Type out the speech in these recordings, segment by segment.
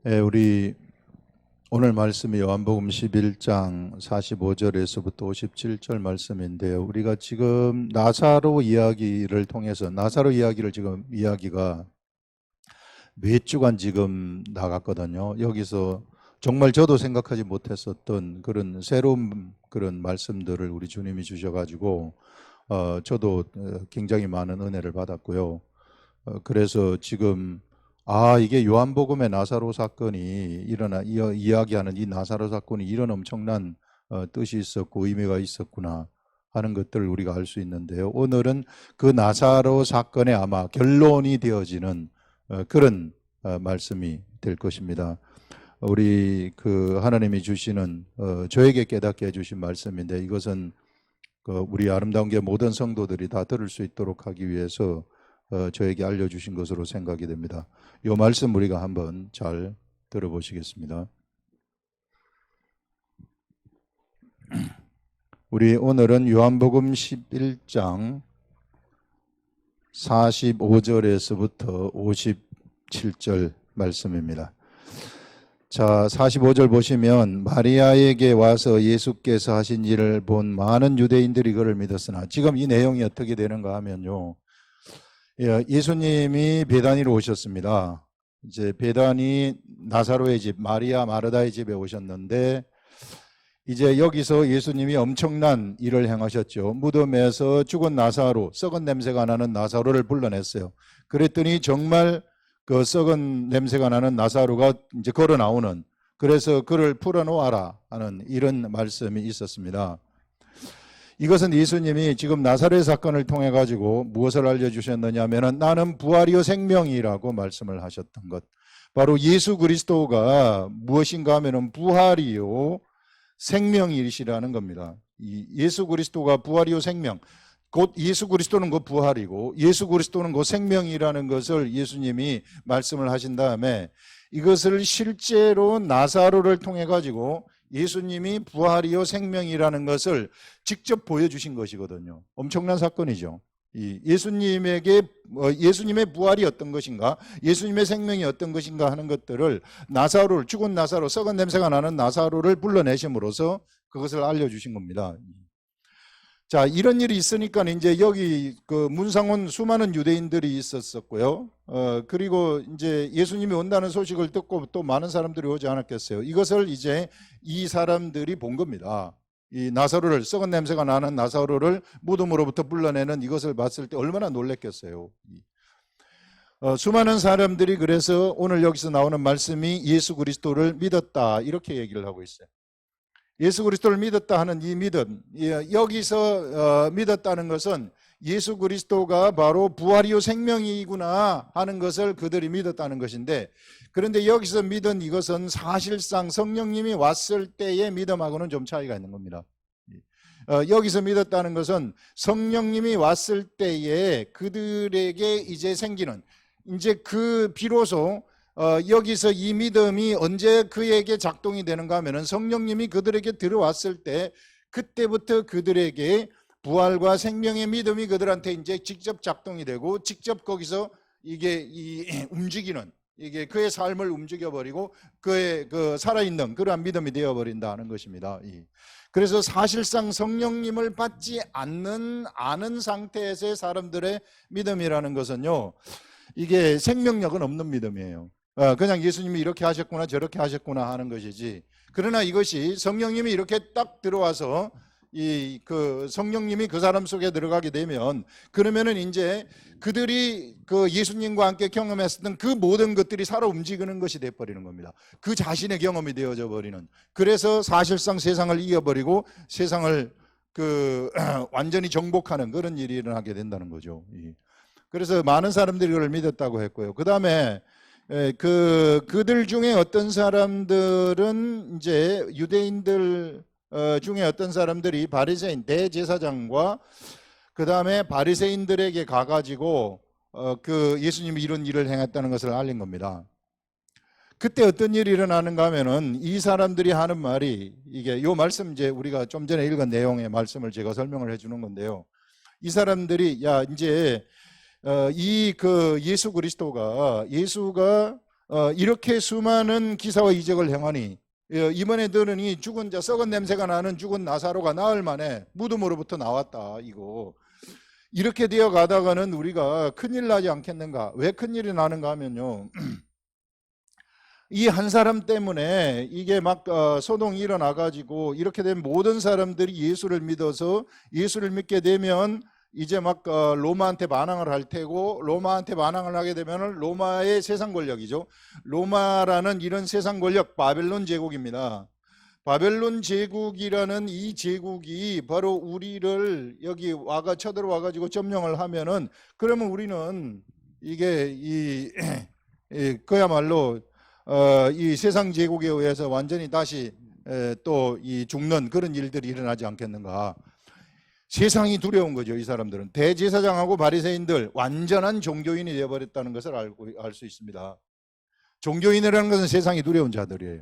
우리 오늘 말씀이 요한복음 11장 45절에서부터 57절 말씀인데요. 우리가 지금 나사로 이야기를 통해서 나사로 이야기를 지금 이야기가 몇 주간 지금 나갔거든요. 여기서 정말 저도 생각하지 못했었던 그런 새로운 그런 말씀들을 우리 주님이 주셔가지고 저도 굉장히 많은 은혜를 받았고요. 그래서 지금 이게 요한복음의 나사로 사건이 이야기하는 이 나사로 사건이 이런 엄청난 뜻이 있었고 의미가 있었구나 하는 것들을 우리가 알 수 있는데요. 오늘은 그 나사로 사건의 아마 결론이 되어지는 그런 말씀이 될 것입니다. 우리 그 하나님이 주시는 저에게 깨닫게 해주신 말씀인데 이것은 우리 아름다운 게 모든 성도들이 다 들을 수 있도록 하기 위해서 저에게 알려주신 것으로 생각이 됩니다. 이 말씀 우리가 한번 잘 들어보시겠습니다. 우리 오늘은 요한복음 11장 45절에서부터 57절 말씀입니다. 자, 45절 보시면 마리아에게 와서 예수께서 하신 일을 본 많은 유대인들이 그를 믿었으나, 지금 이 내용이 어떻게 되는가 하면요, 예수님이 베다니로 오셨습니다. 이제 베다니 나사로의 집 마리아 마르다의 집에 오셨는데 이제 여기서 예수님이 엄청난 일을 행하셨죠. 무덤에서 죽은 나사로, 썩은 냄새가 나는 나사로를 불러냈어요. 그랬더니 정말 그 썩은 냄새가 나는 나사로가 이제 걸어 나오는, 그래서 그를 풀어놓아라 하는 이런 말씀이 있었습니다. 이것은 예수님이 지금 나사렛 사건을 통해 가지고 무엇을 알려주셨느냐 하면 나는 부활이요 생명이라고 말씀을 하셨던 것, 바로 예수 그리스도가 무엇인가 하면 부활이요 생명이시라는 겁니다. 이 예수 그리스도가 부활이요 생명, 곧 예수 그리스도는 그 부활이고 예수 그리스도는 그 생명이라는 것을 예수님이 말씀을 하신 다음에 이것을 실제로 나사로를 통해 가지고 예수님이 부활이요 생명이라는 것을 직접 보여주신 것이거든요. 엄청난 사건이죠. 예수님에게 예수님의 부활이 어떤 것인가, 예수님의 생명이 어떤 것인가 하는 것들을 나사로를, 죽은 나사로, 썩은 냄새가 나는 나사로를 불러내심으로써 그것을 알려주신 겁니다. 자, 이런 일이 있으니까 이제 여기 그 문상 온 수많은 유대인들이 있었었고요. 그리고 이제 예수님이 온다는 소식을 듣고 또 많은 사람들이 오지 않았겠어요. 이것을 이제 이 사람들이 본 겁니다. 이 나사로를, 썩은 냄새가 나는 나사로를 무덤으로부터 불러내는 이것을 봤을 때 얼마나 놀랬겠어요. 수많은 사람들이 그래서 오늘 여기서 나오는 말씀이 예수 그리스도를 믿었다 이렇게 얘기를 하고 있어요. 예수 그리스도를 믿었다 하는 이 믿음, 여기서 믿었다는 것은 예수 그리스도가 바로 부활이요 생명이구나 하는 것을 그들이 믿었다는 것인데, 그런데 여기서 믿은 이것은 사실상 성령님이 왔을 때의 믿음하고는 좀 차이가 있는 겁니다. 여기서 믿었다는 것은 성령님이 왔을 때에 그들에게 이제 생기는, 이제 그 비로소 여기서 이 믿음이 언제 그에게 작동이 되는가 하면은 성령님이 그들에게 들어왔을 때, 그때부터 그들에게 부활과 생명의 믿음이 그들한테 이제 직접 작동이 되고 직접 거기서 이게 움직이는, 이게 그의 삶을 움직여버리고 그의 그 살아있는 그러한 믿음이 되어버린다는 것입니다. 그래서 사실상 성령님을 받지 않는 상태에서의 사람들의 믿음이라는 것은요, 이게 생명력은 없는 믿음이에요. 그냥 예수님이 이렇게 하셨구나 저렇게 하셨구나 하는 것이지, 그러나 이것이 성령님이 이렇게 딱 들어와서 그 성령님이 그 사람 속에 들어가게 되면, 그러면은 이제 그들이 그 예수님과 함께 경험했었던 그 모든 것들이 살아 움직이는 것이 돼버리는 겁니다. 그 자신의 경험이 되어져 버리는, 그래서 사실상 세상을 이겨버리고 세상을 그 완전히 정복하는 그런 일이 일어나게 된다는 거죠. 그래서 많은 사람들이 그걸 믿었다고 했고요. 그 다음에 그들 중에 어떤 사람들은 이제 유대인들 중에 어떤 사람들이 바리새인 대제사장과 그 다음에 바리새인들에게 가가지고 그 예수님이 이런 일을 행했다는 것을 알린 겁니다. 그때 어떤 일이 일어나는가 하면은 이 사람들이 하는 말이, 이게 요 말씀 이제 우리가 좀 전에 읽은 내용의 말씀을 제가 설명을 해주는 건데요. 이 사람들이 이제 이 그 예수 그리스도가, 예수가 이렇게 수많은 기사와 이적을 행하니 이번에 들으니 죽은 자, 썩은 냄새가 나는 죽은 나사로가 나흘 만에 무덤으로부터 나왔다. 이거 이렇게 되어 가다가는 우리가 큰일 나지 않겠는가? 왜 큰일이 나는가 하면요, 이 한 사람 때문에 이게 막 소동이 일어나 가지고 이렇게 된 모든 사람들이 예수를 믿어서 예수를 믿게 되면 이제 막 로마한테 반항을 할 테고, 로마한테 반항을 하게 되면 로마의 세상 권력이죠. 로마라는 이런 세상 권력, 바벨론 제국입니다. 바벨론 제국이라는 이 제국이 바로 우리를 여기 쳐들어와 가지고 점령을 하면은, 그러면 우리는 이게 그야말로 이 세상 제국에 의해서 완전히 다시 또 이 죽는 그런 일들이 일어나지 않겠는가. 세상이 두려운 거죠. 이 사람들은 대제사장하고 바리새인들 완전한 종교인이 되어버렸다는 것을 알 수 있습니다. 종교인이라는 것은 세상이 두려운 자들이에요.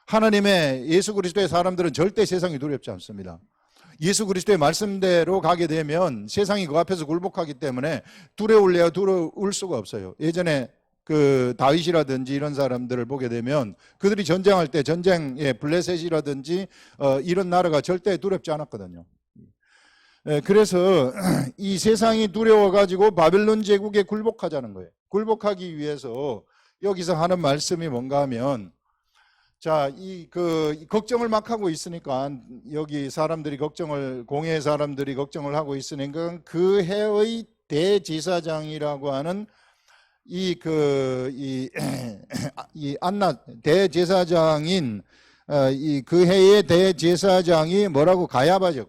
하나님의 예수 그리스도의 사람들은 절대 세상이 두렵지 않습니다. 예수 그리스도의 말씀대로 가게 되면 세상이 그 앞에서 굴복하기 때문에 두려울래야 두려울 수가 없어요. 예전에 그 다윗이라든지 이런 사람들을 보게 되면 그들이 전쟁할 때 전쟁에 블레셋이라든지 이런 나라가 절대 두렵지 않았거든요. 그래서 이 세상이 두려워가지고 바벨론 제국에 굴복하자는 거예요. 굴복하기 위해서 여기서 하는 말씀이 뭔가 하면, 자, 걱정을 막 하고 있으니까, 여기 사람들이 공회 사람들이 걱정을 하고 있으니까 그 해의 대제사장이라고 하는 안나 대제사장인 그 해의 대제사장이 뭐라고, 가야바죠.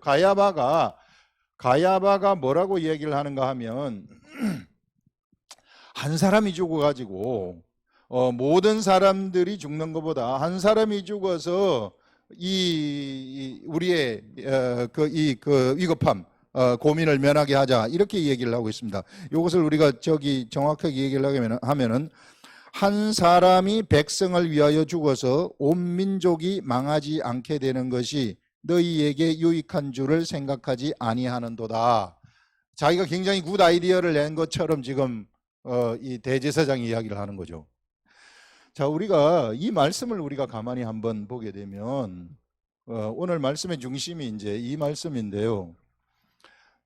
가야바가 뭐라고 얘기를 하는가 하면, 한 사람이 죽어가지고 모든 사람들이 죽는 것보다 한 사람이 죽어서 우리의 위급함, 고민을 면하게 하자, 이렇게 얘기를 하고 있습니다. 이것을 우리가 정확하게 얘기를 하면은, 한 사람이 백성을 위하여 죽어서 온 민족이 망하지 않게 되는 것이 너희에게 유익한 줄을 생각하지 아니하는도다. 자기가 굉장히 굿 아이디어를 낸 것처럼 지금 이 대제사장이 이야기를 하는 거죠. 자, 우리가 이 말씀을 우리가 가만히 한번 보게 되면 오늘 말씀의 중심이 이제 이 말씀인데요.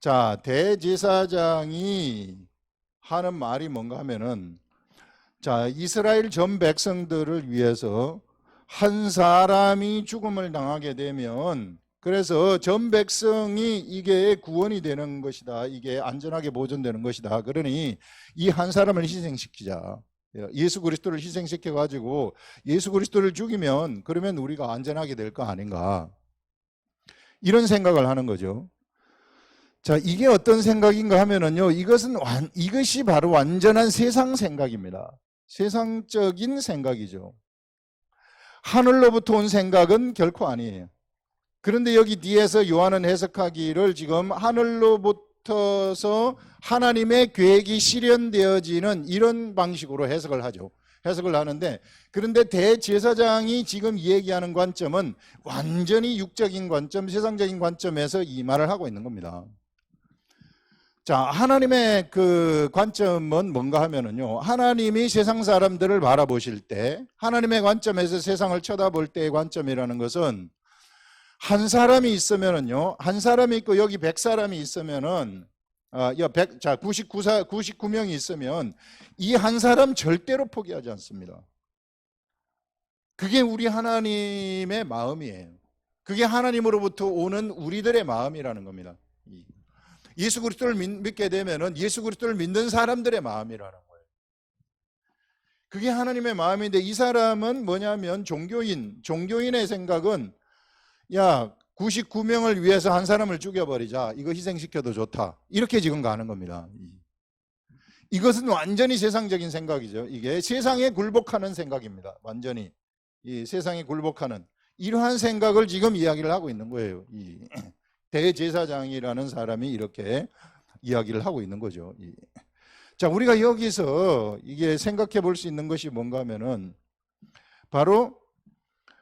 자, 대제사장이 하는 말이 뭔가 하면은, 자, 이스라엘 전 백성들을 위해서 한 사람이 죽음을 당하게 되면, 그래서 전 백성이 이게 구원이 되는 것이다, 이게 안전하게 보존되는 것이다, 그러니 이 한 사람을 희생시키자, 예수 그리스도를 희생시켜 가지고 예수 그리스도를 죽이면 그러면 우리가 안전하게 될 거 아닌가, 이런 생각을 하는 거죠. 자, 이게 어떤 생각인가 하면은요, 이것이 바로 완전한 세상 생각입니다. 세상적인 생각이죠. 하늘로부터 온 생각은 결코 아니에요. 그런데 여기 뒤에서 요한은 해석하기를 지금 하늘로부터서 하나님의 계획이 실현되어지는 이런 방식으로 해석을 하죠. 해석을 하는데, 그런데 대제사장이 지금 얘기하는 관점은 완전히 육적인 관점, 세상적인 관점에서 이 말을 하고 있는 겁니다. 자, 하나님의 그 관점은 뭔가 하면은요, 하나님이 세상 사람들을 바라보실 때, 하나님의 관점에서 세상을 쳐다볼 때의 관점이라는 것은, 한 사람이 있으면은요, 한 사람이 있고 여기 100사람이 있으면은, 99명이 있으면 이 한 사람 절대로 포기하지 않습니다. 그게 우리 하나님의 마음이에요. 그게 하나님으로부터 오는 우리들의 마음이라는 겁니다. 예수 그리스도를 믿게 되면은 예수 그리스도를 믿는 사람들의 마음이라는 거예요. 그게 하나님의 마음인데, 이 사람은 뭐냐면 종교인의 생각은, 야, 99명을 위해서 한 사람을 죽여버리자, 이거 희생시켜도 좋다, 이렇게 지금 가는 겁니다. 이것은 완전히 세상적인 생각이죠. 이게 세상에 굴복하는 생각입니다. 완전히 이 세상에 굴복하는 이러한 생각을 지금 이야기를 하고 있는 거예요. 이 대제사장이라는 사람이 이렇게 이야기를 하고 있는 거죠. 자, 우리가 여기서 이게 생각해 볼 수 있는 것이 뭔가 하면은, 바로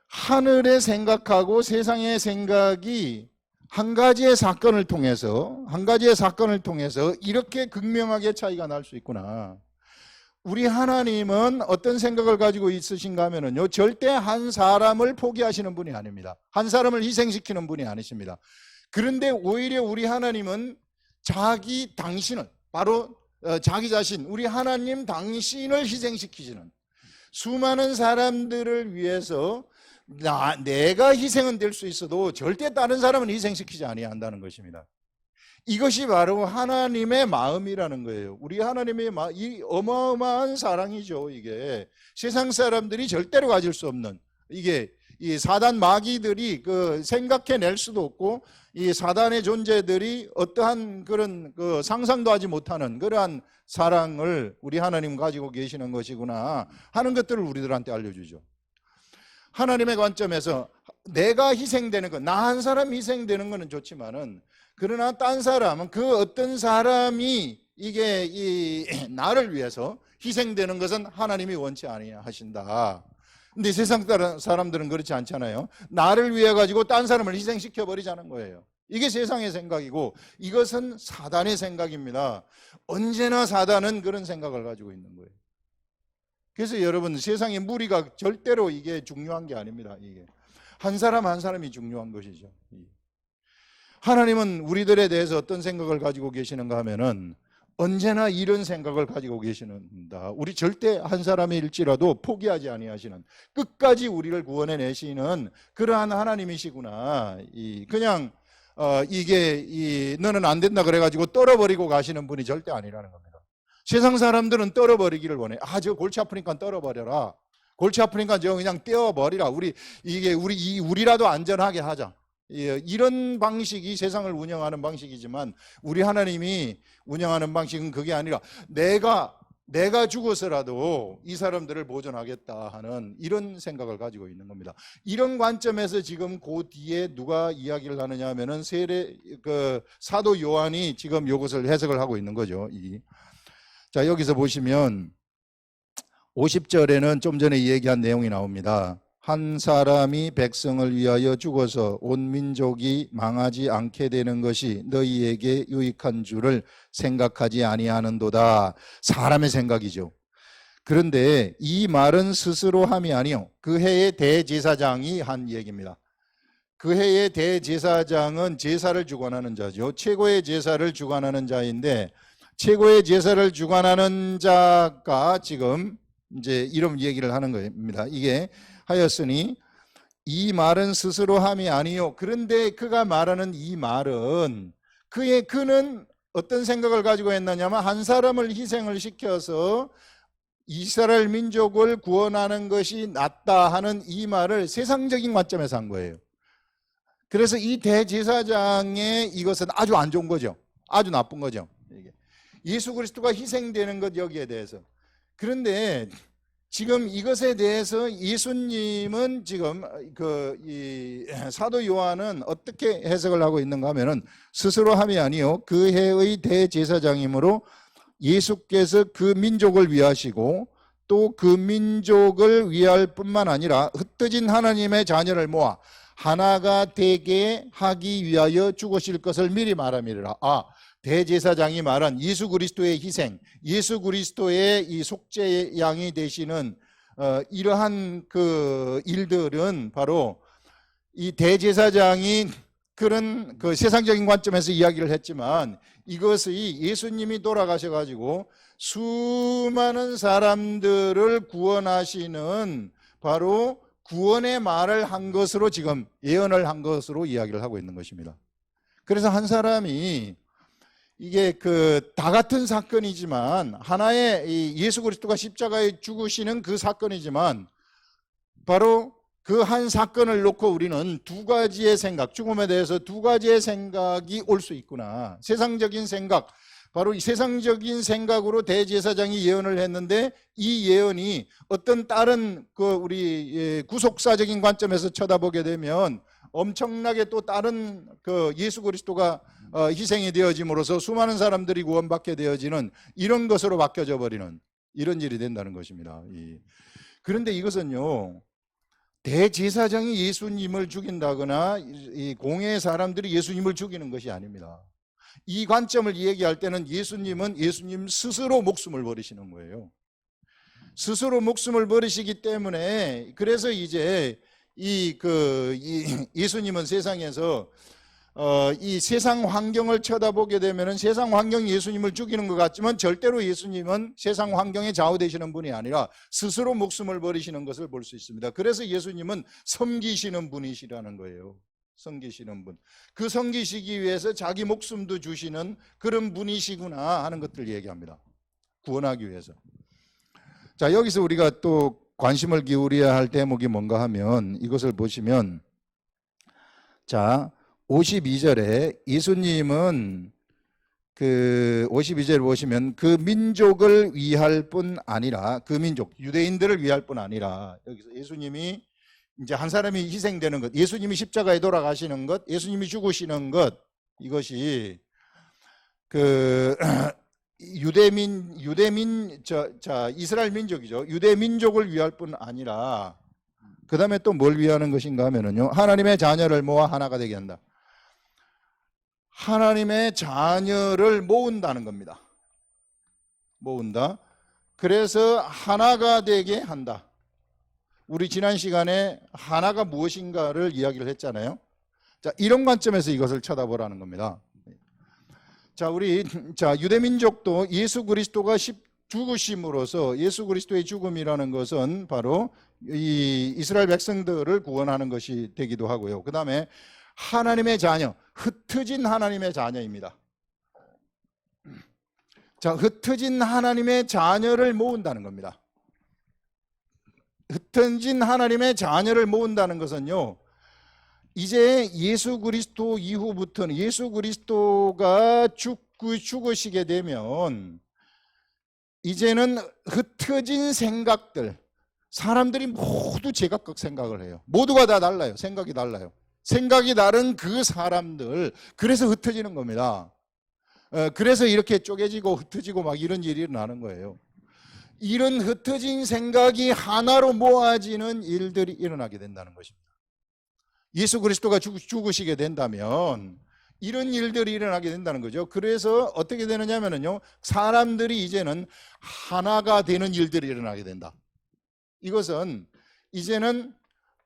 하늘의 생각하고 세상의 생각이 한 가지의 사건을 통해서 이렇게 극명하게 차이가 날 수 있구나. 우리 하나님은 어떤 생각을 가지고 있으신가 하면요, 절대 한 사람을 포기하시는 분이 아닙니다. 한 사람을 희생시키는 분이 아니십니다. 그런데 오히려 우리 하나님은 당신을, 바로 자기 자신, 우리 하나님 당신을 희생시키시는, 수많은 사람들을 위해서 내가 희생은 될 수 있어도 절대 다른 사람은 희생시키지 아니한다는 것입니다. 이것이 바로 하나님의 마음이라는 거예요. 우리 하나님의 이 어마어마한 사랑이죠. 이게 세상 사람들이 절대로 가질 수 없는, 이게 이 사단 마귀들이 생각해낼 수도 없고, 이 사단의 존재들이 어떠한 그런 상상도 하지 못하는 그러한 사랑을 우리 하나님 가지고 계시는 것이구나 하는 것들을 우리들한테 알려주죠. 하나님의 관점에서 내가 희생되는 것, 나 한 사람 희생되는 것은 좋지만은, 그러나 딴 사람은, 그 어떤 사람이 이게 나를 위해서 희생되는 것은 하나님이 원치 아니하신다. 근데 세상 사람들은 그렇지 않잖아요. 나를 위해 가지고 딴 사람을 희생시켜 버리자는 거예요. 이게 세상의 생각이고, 이것은 사단의 생각입니다. 언제나 사단은 그런 생각을 가지고 있는 거예요. 그래서 여러분, 세상의 무리가 절대로 이게 중요한 게 아닙니다. 이게 한 사람 한 사람이 중요한 것이죠. 하나님은 우리들에 대해서 어떤 생각을 가지고 계시는가 하면은, 언제나 이런 생각을 가지고 계시는다. 우리 절대 한 사람일지라도 포기하지 아니하시는, 끝까지 우리를 구원해 내시는 그러한 하나님이시구나. 그냥 이게 너는 안 된다 그래가지고 떨어버리고 가시는 분이 절대 아니라는 겁니다. 세상 사람들은 떨어버리기를 원해. 저 골치 아프니까 떨어버려라. 골치 아프니까 저 그냥 떼어버리라. 우리라도 안전하게 하자. 이런 방식이 세상을 운영하는 방식이지만, 우리 하나님이 운영하는 방식은 그게 아니라 내가 죽어서라도 이 사람들을 보존하겠다 하는 이런 생각을 가지고 있는 겁니다. 이런 관점에서 지금 그 뒤에 누가 이야기를 하느냐 하면은 사도 요한이 지금 이것을 해석을 하고 있는 거죠. 자, 여기서 보시면 50절에는 좀 전에 얘기한 내용이 나옵니다. 한 사람이 백성을 위하여 죽어서 온 민족이 망하지 않게 되는 것이 너희에게 유익한 줄을 생각하지 아니하는도다. 사람의 생각이죠. 그런데 이 말은 스스로 함이 아니요, 그 해의 대제사장이 한 얘기입니다. 그 해의 대제사장은 제사를 주관하는 자죠. 최고의 제사를 주관하는 자인데, 최고의 제사를 주관하는 자가 지금 이제 이런 얘기를 하는 겁니다. 이게 하였으니 이 말은 스스로 함이 아니요. 그런데 그가 말하는 이 말은, 그는 어떤 생각을 가지고 했느냐면, 한 사람을 희생을 시켜서 이스라엘 민족을 구원하는 것이 낫다 하는 이 말을 세상적인 관점에서 한 거예요. 그래서 이 대제사장의 이것은 아주 안 좋은 거죠. 아주 나쁜 거죠. 예수 그리스도가 희생되는 것, 여기에 대해서. 그런데 지금 이것에 대해서 예수님은 지금 이 사도 요한은 어떻게 해석을 하고 있는가 하면은, 스스로 함이 아니요, 그 해의 대제사장이므로 예수께서 그 민족을 위하시고 또 그 민족을 위할 뿐만 아니라 흩어진 하나님의 자녀를 모아 하나가 되게 하기 위하여 죽으실 것을 미리 말함이라. 대제사장이 말한 예수 그리스도의 희생, 예수 그리스도의 이 속죄 양이 되시는 이러한 그 일들은 바로 이 대제사장이 그런 세상적인 관점에서 이야기를 했지만, 이것이 예수님이 돌아가셔가지고 수많은 사람들을 구원하시는 바로 구원의 말을 한 것으로, 지금 예언을 한 것으로 이야기를 하고 있는 것입니다. 그래서 한 사람이, 이게 다 같은 사건이지만, 하나의 이 예수 그리스도가 십자가에 죽으시는 그 사건이지만, 바로 그 한 사건을 놓고 우리는 두 가지의 생각, 죽음에 대해서 두 가지의 생각이 올 수 있구나. 세상적인 생각, 바로 이 세상적인 생각으로 대제사장이 예언을 했는데, 이 예언이 어떤 다른 우리 구속사적인 관점에서 쳐다보게 되면 엄청나게 또 다른 예수 그리스도가 희생이 되어짐으로써 수많은 사람들이 구원받게 되어지는 이런 것으로 바뀌어져 버리는 이런 일이 된다는 것입니다. 그런데 이것은요, 대제사장이 예수님을 죽인다거나 이 공회의 사람들이 예수님을 죽이는 것이 아닙니다. 이 관점을 얘기할 때는 예수님은 예수님 스스로 목숨을 버리시는 거예요. 스스로 목숨을 버리시기 때문에, 그래서 이제 예수님은 세상에서 이 세상 환경을 쳐다보게 되면은 세상 환경이 예수님을 죽이는 것 같지만 절대로 예수님은 세상 환경에 좌우되시는 분이 아니라 스스로 목숨을 버리시는 것을 볼 수 있습니다. 그래서 예수님은 섬기시는 분이시라는 거예요. 섬기시는 분. 그 섬기시기 위해서 자기 목숨도 주시는 그런 분이시구나 하는 것들을 얘기합니다. 구원하기 위해서. 자, 여기서 우리가 또 관심을 기울여야 할 대목이 뭔가 하면 이것을 보시면, 자, 52절에 예수님은 52절 보시면 그 민족을 위할 뿐 아니라, 그 민족 유대인들을 위할 뿐 아니라, 여기서 예수님이 이제 한 사람이 희생되는 것, 예수님이 십자가에 돌아가시는 것, 예수님이 죽으시는 것, 이것이 이스라엘 민족이죠. 유대 민족을 위할 뿐 아니라 그 다음에 또 뭘 위하는 것인가 하면은요, 하나님의 자녀를 모아 하나가 되게 한다. 하나님의 자녀를 모은다는 겁니다. 모은다. 그래서 하나가 되게 한다. 우리 지난 시간에 하나가 무엇인가를 이야기를 했잖아요. 자, 이런 관점에서 이것을 쳐다보라는 겁니다. 자, 유대 민족도 예수 그리스도가 죽으심으로써, 예수 그리스도의 죽음이라는 것은 바로 이 이스라엘 백성들을 구원하는 것이 되기도 하고요. 그 다음에 하나님의 자녀, 흩어진 하나님의 자녀입니다. 자, 흩어진 하나님의 자녀를 모은다는 겁니다. 흩어진 하나님의 자녀를 모은다는 것은요, 이제 예수 그리스도 이후부터는, 예수 그리스도가 죽으시게 되면 이제는 흩어진 생각들, 사람들이 모두 제각각 생각을 해요. 모두가 다 달라요. 생각이 달라요. 생각이 다른 그 사람들, 그래서 흩어지는 겁니다. 그래서 이렇게 쪼개지고 흩어지고 막 이런 일이 일어나는 거예요. 이런 흩어진 생각이 하나로 모아지는 일들이 일어나게 된다는 것입니다. 예수 그리스도가 죽으시게 된다면 이런 일들이 일어나게 된다는 거죠. 그래서 어떻게 되느냐면요, 사람들이 이제는 하나가 되는 일들이 일어나게 된다. 이것은 이제는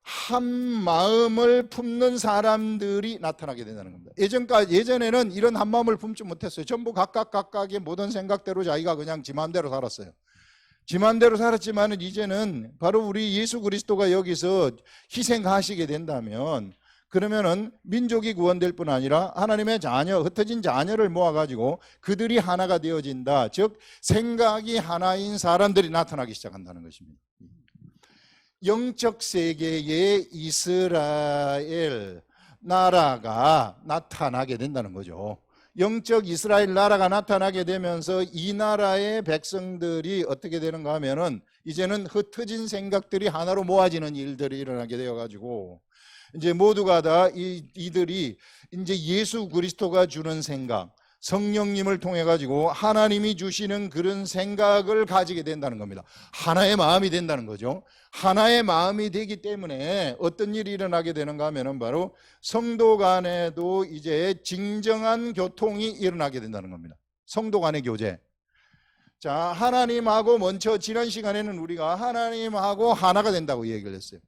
한 마음을 품는 사람들이 나타나게 된다는 겁니다. 예전에는 이런 한 마음을 품지 못했어요. 전부 각각의 모든 생각대로 자기가 그냥 지 마음대로 살았어요. 지 마음대로 살았지만 이제는 바로 우리 예수 그리스도가 여기서 희생하시게 된다면, 그러면은 민족이 구원될 뿐 아니라 하나님의 자녀, 흩어진 자녀를 모아가지고 그들이 하나가 되어진다. 즉 생각이 하나인 사람들이 나타나기 시작한다는 것입니다. 영적 세계에 이스라엘 나라가 나타나게 된다는 거죠. 영적 이스라엘 나라가 나타나게 되면서 이 나라의 백성들이 어떻게 되는가 하면은 이제는 흩어진 생각들이 하나로 모아지는 일들이 일어나게 되어가지고 이제 모두가 다 이들이 이제 예수 그리스도가 주는 생각, 성령님을 통해 가지고 하나님이 주시는 그런 생각을 가지게 된다는 겁니다. 하나의 마음이 된다는 거죠. 하나의 마음이 되기 때문에 어떤 일이 일어나게 되는가 하면은 바로 성도 간에도 이제 진정한 교통이 일어나게 된다는 겁니다. 성도 간의 교제. 자, 하나님하고 먼저 지난 시간에는 우리가 하나님하고 하나가 된다고 얘기를 했어요.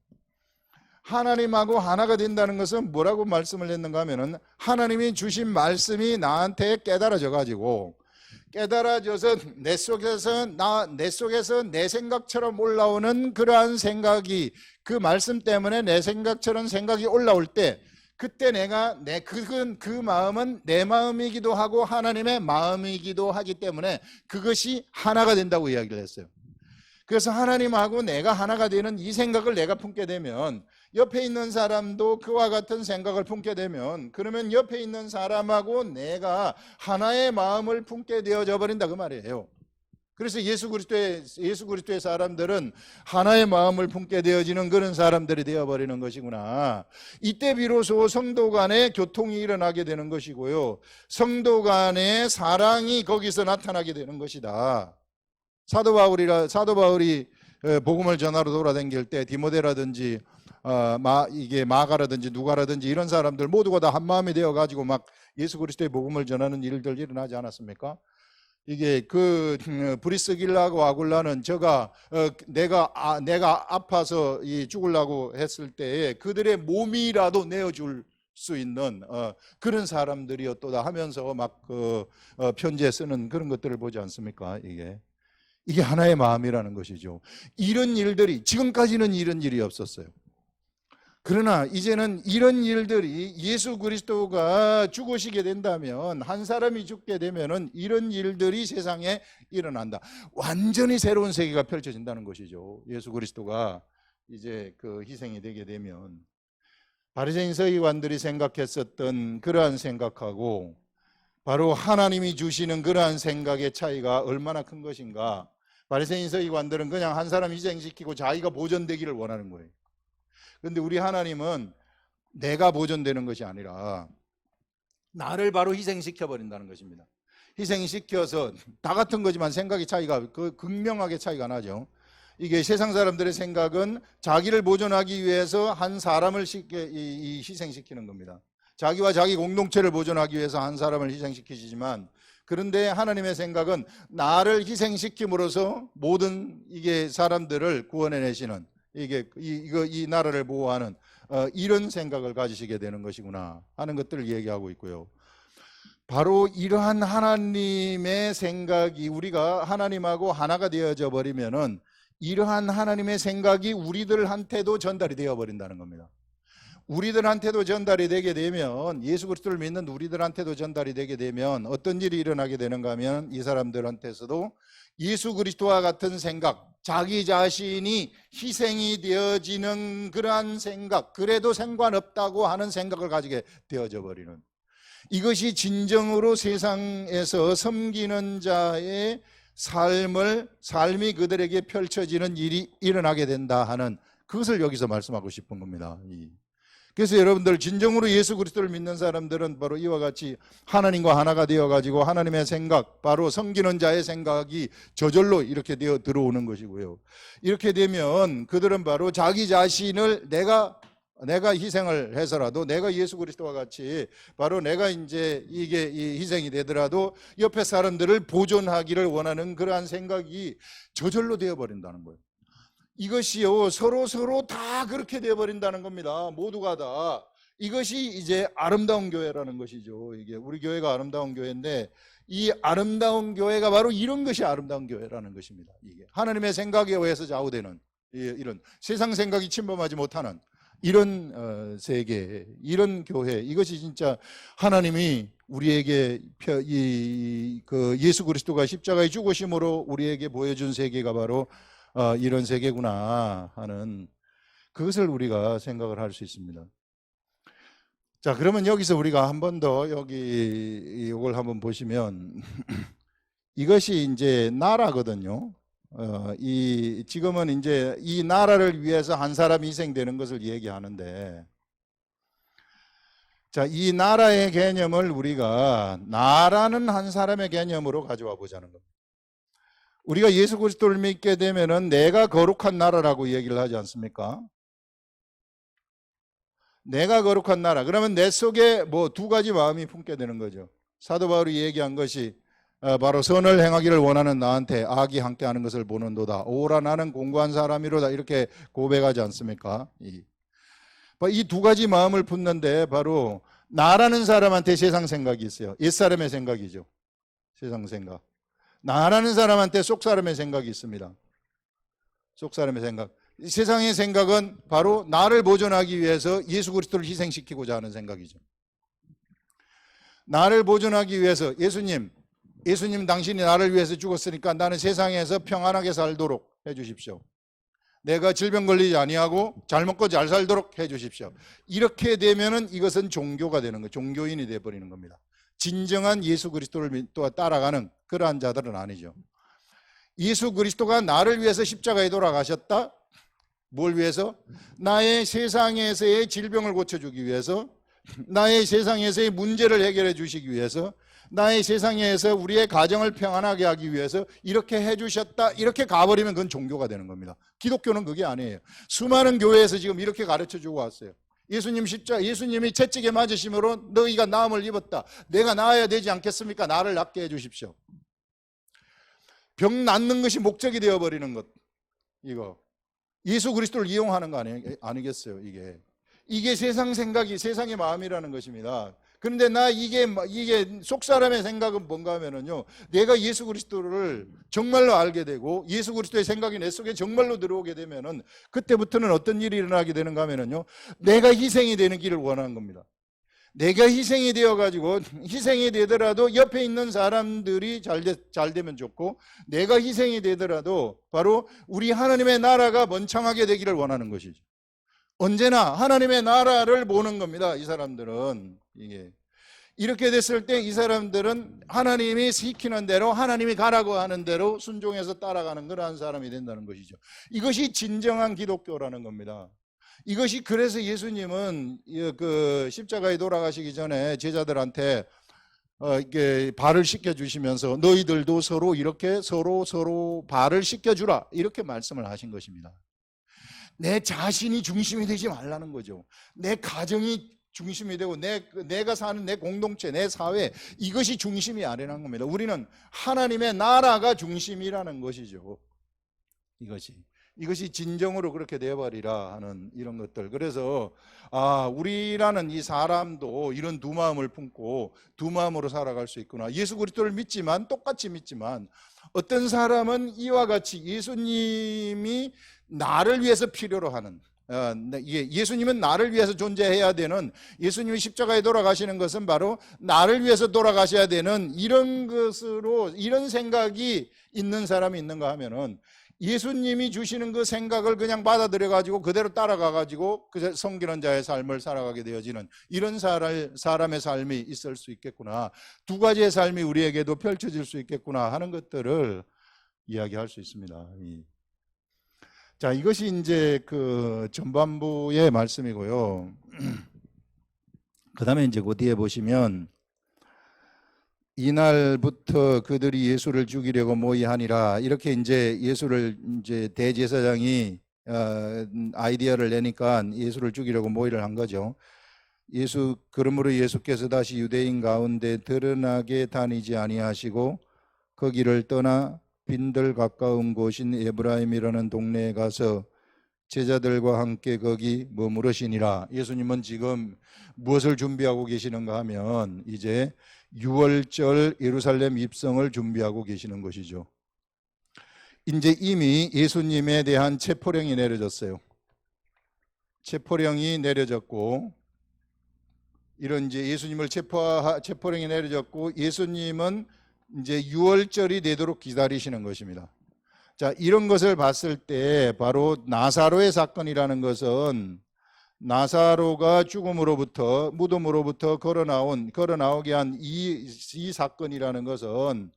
하나님하고 하나가 된다는 것은 뭐라고 말씀을 했는가 하면은 하나님이 주신 말씀이 나한테 깨달아져 가지고, 깨달아져서 내 속에서 내 생각처럼 올라오는 그러한 생각이, 그 말씀 때문에 내 생각처럼 생각이 올라올 때, 그때 그 마음은 내 마음이기도 하고 하나님의 마음이기도 하기 때문에 그것이 하나가 된다고 이야기를 했어요. 그래서 하나님하고 내가 하나가 되는 이 생각을 내가 품게 되면, 옆에 있는 사람도 그와 같은 생각을 품게 되면, 그러면 옆에 있는 사람하고 내가 하나의 마음을 품게 되어져 버린다 그 말이에요. 그래서 예수 그리스도의 사람들은 하나의 마음을 품게 되어지는 그런 사람들이 되어버리는 것이구나. 이때 비로소 성도 간의 교통이 일어나게 되는 것이고요, 성도 간의 사랑이 거기서 나타나게 되는 것이다. 사도 바울이 복음을 전하러 돌아다닐 때 디모데라든지 마가라든지 누가라든지 이런 사람들 모두가 다 한 마음이 되어 가지고 막 예수 그리스도의 복음을 전하는 일들 일어나지 않았습니까? 이게 브리스길라하고 아굴라는 내가 아파서 죽으려고 했을 때에 그들의 몸이라도 내어줄 수 있는 그런 사람들이었도다 하면서 막 편지에 쓰는 그런 것들을 보지 않습니까? 이게 하나의 마음이라는 것이죠. 이런 일들이 지금까지는 이런 일이 없었어요. 그러나 이제는 이런 일들이 예수 그리스도가 죽으시게 된다면, 한 사람이 죽게 되면은 이런 일들이 세상에 일어난다. 완전히 새로운 세계가 펼쳐진다는 것이죠. 예수 그리스도가 이제 희생이 되게 되면. 바리새인 서기관들이 생각했었던 그러한 생각하고 바로 하나님이 주시는 그러한 생각의 차이가 얼마나 큰 것인가. 바리새인 서기관들은 그냥 한 사람 희생시키고 자기가 보존되기를 원하는 거예요. 그런데 우리 하나님은 내가 보존되는 것이 아니라 나를 바로 희생시켜 버린다는 것입니다. 희생시켜서 다 같은 거지만 생각의 차이가 극명하게 차이가 나죠. 이게 세상 사람들의 생각은 자기를 보존하기 위해서 한 사람을 희생시키는 겁니다. 자기와 자기 공동체를 보존하기 위해서 한 사람을 희생시키지만, 그런데 하나님의 생각은 나를 희생시킴으로써 모든 사람들을 구원해내시는, 이 나라를 보호하는 이런 생각을 가지시게 되는 것이구나 하는 것들을 얘기하고 있고요. 바로 이러한 하나님의 생각이, 우리가 하나님하고 하나가 되어져 버리면은 이러한 하나님의 생각이 우리들한테도 전달이 되어 버린다는 겁니다. 우리들한테도 전달이 되게 되면, 예수 그리스도를 믿는 우리들한테도 전달이 되게 되면 어떤 일이 일어나게 되는가 하면, 이 사람들한테서도 예수 그리스도와 같은 생각, 자기 자신이 희생이 되어지는 그러한 생각, 그래도 상관없다고 하는 생각을 가지게 되어져 버리는, 이것이 진정으로 세상에서 섬기는 자의 삶이 그들에게 펼쳐지는 일이 일어나게 된다 하는, 그것을 여기서 말씀하고 싶은 겁니다. 그래서 여러분들, 진정으로 예수 그리스도를 믿는 사람들은 바로 이와 같이 하나님과 하나가 되어가지고 하나님의 생각, 바로 섬기는 자의 생각이 저절로 이렇게 되어 들어오는 것이고요. 이렇게 되면 그들은 바로 자기 자신을 내가 희생을 해서라도, 내가 예수 그리스도와 같이 바로 내가 이제 이게 희생이 되더라도 옆에 사람들을 보존하기를 원하는 그러한 생각이 저절로 되어버린다는 거예요. 이것이요, 서로 다 그렇게 되어버린다는 겁니다. 모두가 다. 이것이 이제 아름다운 교회라는 것이죠. 이게 우리 교회가 아름다운 교회인데, 이 아름다운 교회가 바로 이런 것이 아름다운 교회라는 것입니다. 이게 하나님의 생각에 의해서 좌우되는 이런 세상 생각이 침범하지 못하는 이런 세계, 이런 교회, 이것이 진짜 하나님이 우리에게 예수 그리스도가 십자가에 죽으심으로 우리에게 보여준 세계가 바로 이런 세계구나 하는, 그것을 우리가 생각을 할 수 있습니다. 자, 그러면 여기서 우리가 한 번 더 이걸 한번 보시면 이것이 이제 나라거든요. 지금은 이제 이 나라를 위해서 한 사람이 희생되는 것을 얘기하는데, 자, 이 나라의 개념을 우리가 나라는 한 사람의 개념으로 가져와 보자는 겁니다. 우리가 예수 그리스도를 믿게 되면은 내가 거룩한 나라라고 얘기를 하지 않습니까? 내가 거룩한 나라. 그러면 내 속에 두 가지 마음이 품게 되는 거죠. 사도 바울이 얘기한 것이 바로 선을 행하기를 원하는 나한테 악이 함께하는 것을 보는도다. 오라 나는 공고한 사람이로다. 이렇게 고백하지 않습니까? 이 두 가지 마음을 품는데, 바로 나라는 사람한테 세상 생각이 있어요. 옛사람의 생각이죠. 세상 생각. 나라는 사람한테 속사람의 생각이 있습니다. 속사람의 생각. 세상의 생각은 바로 나를 보존하기 위해서 예수 그리스도를 희생시키고자 하는 생각이죠. 나를 보존하기 위해서, 예수님 당신이 나를 위해서 죽었으니까 나는 세상에서 평안하게 살도록 해주십시오. 내가 질병 걸리지 아니하고 잘 먹고 잘 살도록 해주십시오. 이렇게 되면은 이것은 종교가 되는 거예요. 종교인이 되어버리는 겁니다. 진정한 예수 그리스도를 따라가는 그러한 자들은 아니죠. 예수 그리스도가 나를 위해서 십자가에 돌아가셨다. 뭘 위해서? 나의 세상에서의 질병을 고쳐주기 위해서, 나의 세상에서의 문제를 해결해 주시기 위해서, 나의 세상에서 우리의 가정을 평안하게 하기 위해서 이렇게 해주셨다. 이렇게 가버리면 그건 종교가 되는 겁니다. 기독교는 그게 아니에요. 수많은 교회에서 지금 이렇게 가르쳐주고 왔어요. 예수님이 채찍에 맞으심으로 너희가 나음을 입었다. 내가 나아야 되지 않겠습니까? 나를 낫게 해주십시오. 병 낫는 것이 목적이 되어버리는 것, 이거 예수 그리스도를 이용하는 거 아니겠어요? 이게 세상 생각이, 세상의 마음이라는 것입니다. 그런데 이게 속 사람의 생각은 뭔가 하면은요, 내가 예수 그리스도를 정말로 알게 되고 예수 그리스도의 생각이 내 속에 정말로 들어오게 되면은 그때부터는 어떤 일이 일어나게 되는가 하면은요, 내가 희생이 되는 길을 원하는 겁니다. 내가 희생이 되어가지고, 희생이 되더라도 옆에 있는 사람들이 잘 되면 좋고, 내가 희생이 되더라도 바로 우리 하나님의 나라가 번창하게 되기를 원하는 것이죠. 언제나 하나님의 나라를 보는 겁니다. 이 사람들은. 이렇게 됐을 때 이 사람들은 하나님이 시키는 대로, 하나님이 가라고 하는 대로 순종해서 따라가는 그러한 사람이 된다는 것이죠. 이것이 진정한 기독교라는 겁니다. 이것이, 그래서 예수님은 그 십자가에 돌아가시기 전에 제자들한테 이렇게 발을 씻겨 주시면서 너희들도 서로 이렇게 서로 발을 씻겨 주라, 이렇게 말씀을 하신 것입니다. 내 자신이 중심이 되지 말라는 거죠. 내 가정이 중심이 되고 내가 사는 내 공동체, 내 사회, 이것이 중심이 아니라는 겁니다. 우리는 하나님의 나라가 중심이라는 것이죠. 이것이 진정으로 그렇게 되어버리라 하는 이런 것들. 그래서 우리라는 이 사람도 이런 두 마음을 품고 두 마음으로 살아갈 수 있구나. 예수 그리스도를 믿지만, 똑같이 믿지만, 어떤 사람은 이와 같이 예수님이 나를 위해서 필요로 하는, 예수님은 나를 위해서 존재해야 되는, 예수님이 십자가에 돌아가시는 것은 바로 나를 위해서 돌아가셔야 되는, 이런 것으로, 이런 생각이 있는 사람이 있는가 하면은 예수님이 주시는 그 생각을 그냥 받아들여가지고 그대로 따라가가지고 그 섬기는 자의 삶을 살아가게 되어지는 이런 사람의 삶이 있을 수 있겠구나. 두 가지의 삶이 우리에게도 펼쳐질 수 있겠구나 하는 것들을 이야기할 수 있습니다. 자, 이것이 이제 그 전반부의 말씀이고요. 그 다음에 이제 그 뒤에 보시면, 이날부터 그들이 예수를 죽이려고 모의하니라, 이렇게 이제 예수를, 이제 대제사장이 아이디어를 내니까 예수를 죽이려고 모의를 한 거죠. 그러므로 예수께서 다시 유대인 가운데 드러나게 다니지 아니하시고 거기를 떠나 빈들 가까운 곳인 에브라임이라는 동네에 가서 제자들과 함께 거기 머무르시니라. 예수님은 지금 무엇을 준비하고 계시는가 하면 이제 6월절 예루살렘 입성을 준비하고 계시는 것이죠. 이제 이미 예수님에 대한 체포령이 내려졌어요. 체포령이 내려졌고, 이런 이제 예수님을 체포령이 내려졌고, 예수님은 이제 6월절이 되도록 기다리시는 것입니다. 자, 이런 것을 봤을 때 바로 나사로의 사건이라는 것은, 나사로가 죽음으로부터, 무덤으로부터 걸어나오게 한 이 사건이라는 것은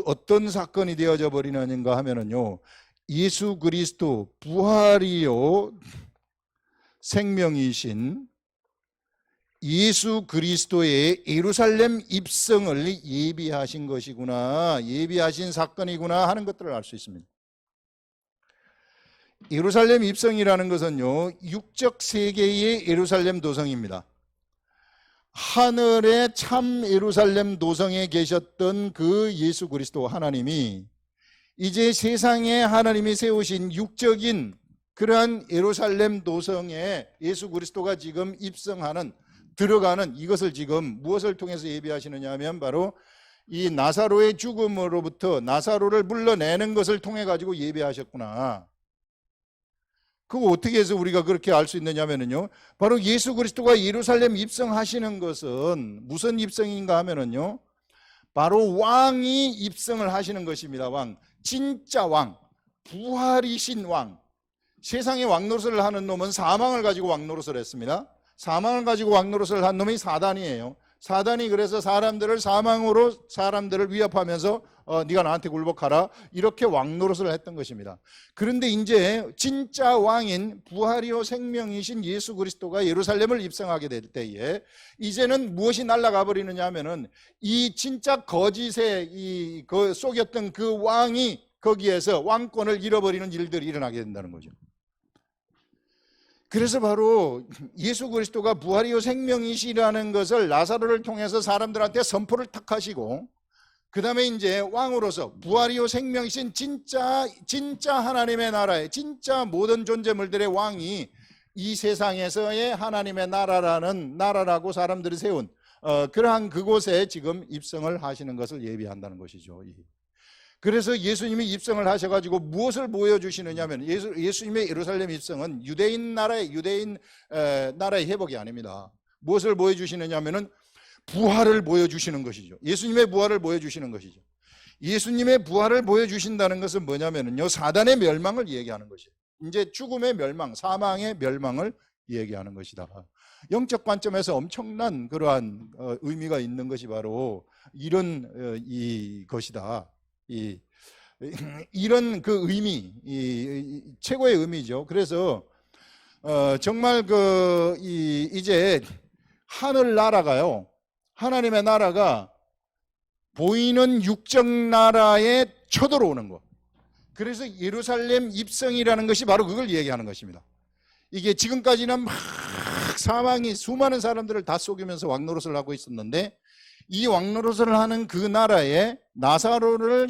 어떤 사건이 되어져 버리는가 하면은요, 예수 그리스도 부활이요 생명이신 예수 그리스도의 예루살렘 입성을 예비하신 것이구나, 예비하신 사건이구나 하는 것들을 알 수 있습니다. 예루살렘 입성이라는 것은요, 육적 세계의 예루살렘 도성입니다. 하늘의 참 예루살렘 도성에 계셨던 그 예수 그리스도 하나님이 이제 세상에 하나님이 세우신 육적인 그러한 예루살렘 도성에 예수 그리스도가 지금 입성하는, 들어가는, 이것을 지금 무엇을 통해서 예비하시느냐 하면 바로 이 나사로의 죽음으로부터 나사로를 불러내는 것을 통해 가지고 예비하셨구나. 그거 어떻게 해서 우리가 그렇게 알 수 있느냐면요, 바로 예수 그리스도가 예루살렘 입성하시는 것은 무슨 입성인가 하면은요, 바로 왕이 입성을 하시는 것입니다. 왕, 진짜 왕, 부활이신 왕. 세상에 왕노릇을 하는 놈은 사망을 가지고 왕노릇을 했습니다. 사망을 가지고 왕노릇을 한 놈이 사단이에요. 사단이 그래서 사람들을 사망으로 사람들을 위협하면서 네가 나한테 굴복하라, 이렇게 왕노릇을 했던 것입니다. 그런데 이제 진짜 왕인 부활이요 생명이신 예수 그리스도가 예루살렘을 입성하게 될 때에 이제는 무엇이 날아가 버리느냐 하면은 이 진짜 거짓에 속였던 그 왕이 거기에서 왕권을 잃어버리는 일들이 일어나게 된다는 거죠. 그래서 바로 예수 그리스도가 부활이요 생명이시라는 것을 나사로를 통해서 사람들한테 선포를 탁 하시고, 그 다음에 이제 왕으로서 부활이요 생명이신 진짜 하나님의 나라에, 진짜 모든 존재물들의 왕이 이 세상에서의 하나님의 나라라고 사람들이 세운 그러한 그곳에 지금 입성을 하시는 것을 예비한다는 것이죠. 그래서 예수님이 입성을 하셔가지고 무엇을 보여주시느냐 하면, 예수님의 예루살렘 입성은 유대인 나라의 회복이 아닙니다. 무엇을 보여주시느냐 하면은 부활을 보여주시는 것이죠. 예수님의 부활을 보여주시는 것이죠. 예수님의 부활을 보여주신다는 것은 뭐냐면요, 사단의 멸망을 얘기하는 것이에요. 이제 죽음의 멸망, 사망의 멸망을 얘기하는 것이다. 영적 관점에서 엄청난 그러한 의미가 있는 것이 바로 이런 것이다. 이런 그 의미, 최고의 의미죠. 그래서 정말 이제 하늘 나라가요, 하나님의 나라가 보이는 육적 나라에 쳐들어오는 것. 그래서 예루살렘 입성이라는 것이 바로 그걸 얘기하는 것입니다. 이게 지금까지는 막 수많은 사람들을 다 속이면서 왕노릇을 하고 있었는데, 이 왕노릇을 하는 그 나라에 나사로를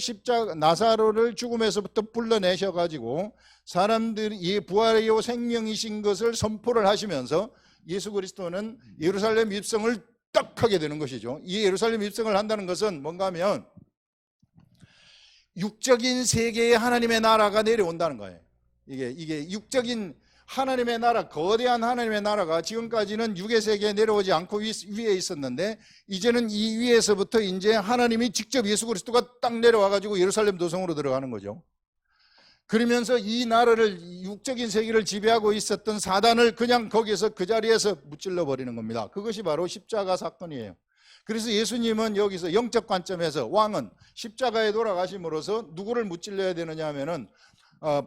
죽음에서부터 불러내셔 가지고 사람들이 이 부활이요 생명이신 것을 선포를 하시면서 예수 그리스도는 예루살렘 입성을 딱 하게 되는 것이죠. 이 예루살렘 입성을 한다는 것은 뭔가 하면 육적인 세계에 하나님의 나라가 내려온다는 거예요. 이게 육적인 하나님의 나라, 거대한 하나님의 나라가 지금까지는 육의 세계에 내려오지 않고 위에 있었는데, 이제는 이 위에서부터 이제 하나님이 직접 예수 그리스도가 딱 내려와 가지고 예루살렘 도성으로 들어가는 거죠. 그러면서 이 나라를, 육적인 세계를 지배하고 있었던 사단을 그냥 거기에서 그 자리에서 무찔러 버리는 겁니다. 그것이 바로 십자가 사건이에요. 그래서 예수님은 여기서 영적 관점에서 왕은 십자가에 돌아가심으로써 누구를 무찔러야 되느냐 하면은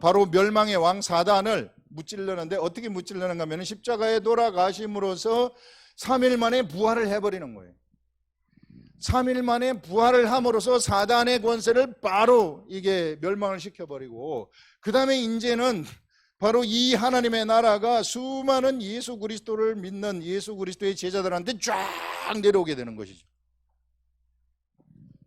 바로 멸망의 왕 사단을 무찔러는데, 어떻게 무찔러는가 하면 십자가에 돌아가심으로써 3일 만에 부활을 해버리는 거예요. 3일 만에 부활을 함으로써 사단의 권세를 바로 이게 멸망을 시켜버리고, 그 다음에 이제는 바로 이 하나님의 나라가 수많은 예수 그리스도를 믿는 예수 그리스도의 제자들한테 쫙 내려오게 되는 것이죠.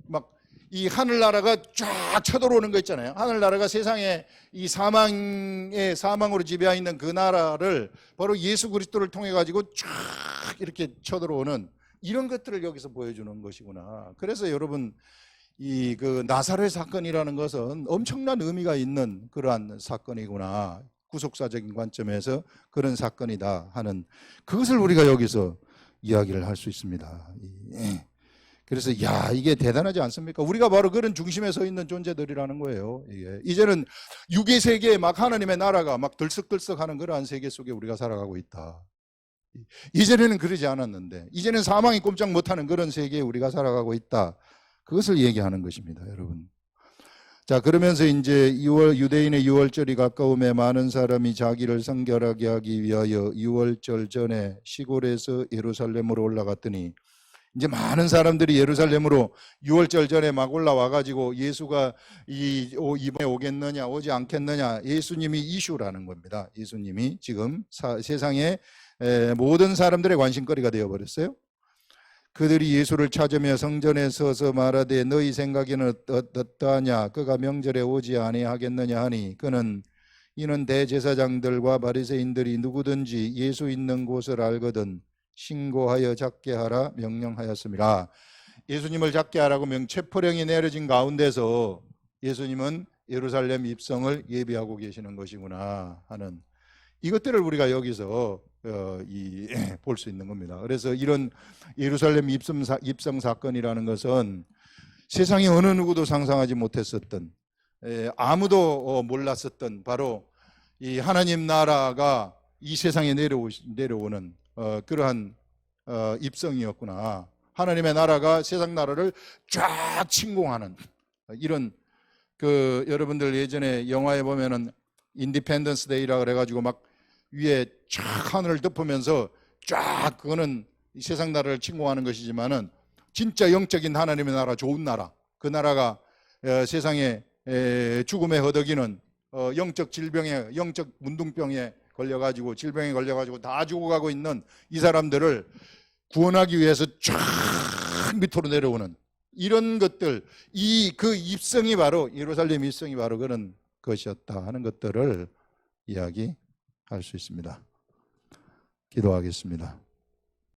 막 이 하늘나라가 쫙 쳐들어오는 거 있잖아요. 하늘나라가 세상에 이 사망으로 지배하고 있는 그 나라를 바로 예수 그리스도를 통해 가지고 쫙 이렇게 쳐들어오는 이런 것들을 여기서 보여주는 것이구나. 그래서 여러분, 그 나사렛 사건이라는 것은 엄청난 의미가 있는 그러한 사건이구나. 구속사적인 관점에서 그런 사건이다 하는 그것을 우리가 여기서 이야기를 할 수 있습니다. 그래서 이게 대단하지 않습니까? 우리가 바로 그런 중심에 서 있는 존재들이라는 거예요. 이제는 육의 세계에 막 하나님의 나라가 막 들썩들썩하는 그러한 세계 속에 우리가 살아가고 있다. 이전에는 그러지 않았는데, 이제는 사망이 꼼짝 못하는 그런 세계에 우리가 살아가고 있다. 그것을 얘기하는 것입니다, 여러분. 자, 그러면서 이제 유대인의 유월절이 가까움에 많은 사람이 자기를 성결하게 하기 위하여 유월절 전에 시골에서 예루살렘으로 올라갔더니, 이제 많은 사람들이 예루살렘으로 유월절 전에 막 올라와 가지고 예수가 이번에 오겠느냐 오지 않겠느냐, 예수님이 이슈라는 겁니다. 예수님이 지금 세상에 모든 사람들의 관심거리가 되어버렸어요. 그들이 예수를 찾으며 성전에 서서 말하되 너희 생각에는 어떠하냐, 그가 명절에 오지 아니하겠느냐 하니, 이는 대제사장들과 바리새인들이 누구든지 예수 있는 곳을 알거든 신고하여 잡게 하라 명령하였습니다. 예수님을 잡게 하라고 체포령이 내려진 가운데서 예수님은 예루살렘 입성을 예비하고 계시는 것이구나 하는 이것들을 우리가 여기서 볼 수 있는 겁니다. 그래서 이런 예루살렘 입성 사건이라는 것은 세상에 어느 누구도 상상하지 못했었던, 아무도 몰랐었던 바로 이 하나님 나라가 이 세상에 내려오는 그러한 입성이었구나. 하나님의 나라가 세상 나라를 쫙 침공하는 이런, 여러분들 예전에 영화에 보면은 인디펜던스 데이라 그래가지고 막 위에 쫙 하늘을 덮으면서 쫙, 그거는 세상 나라를 침공하는 것이지만은 진짜 영적인 하나님의 나라, 좋은 나라, 그 나라가 세상에 죽음에 허덕이는 영적 질병에, 영적 문둥병에 걸려가지고, 질병에 걸려가지고 다 죽어가고 있는 이 사람들을 구원하기 위해서 쫙 밑으로 내려오는 이런 것들, 그 입성이 바로 예루살렘 입성이 바로 그런 것이었다 하는 것들을 이야기할 수 있습니다. 기도하겠습니다.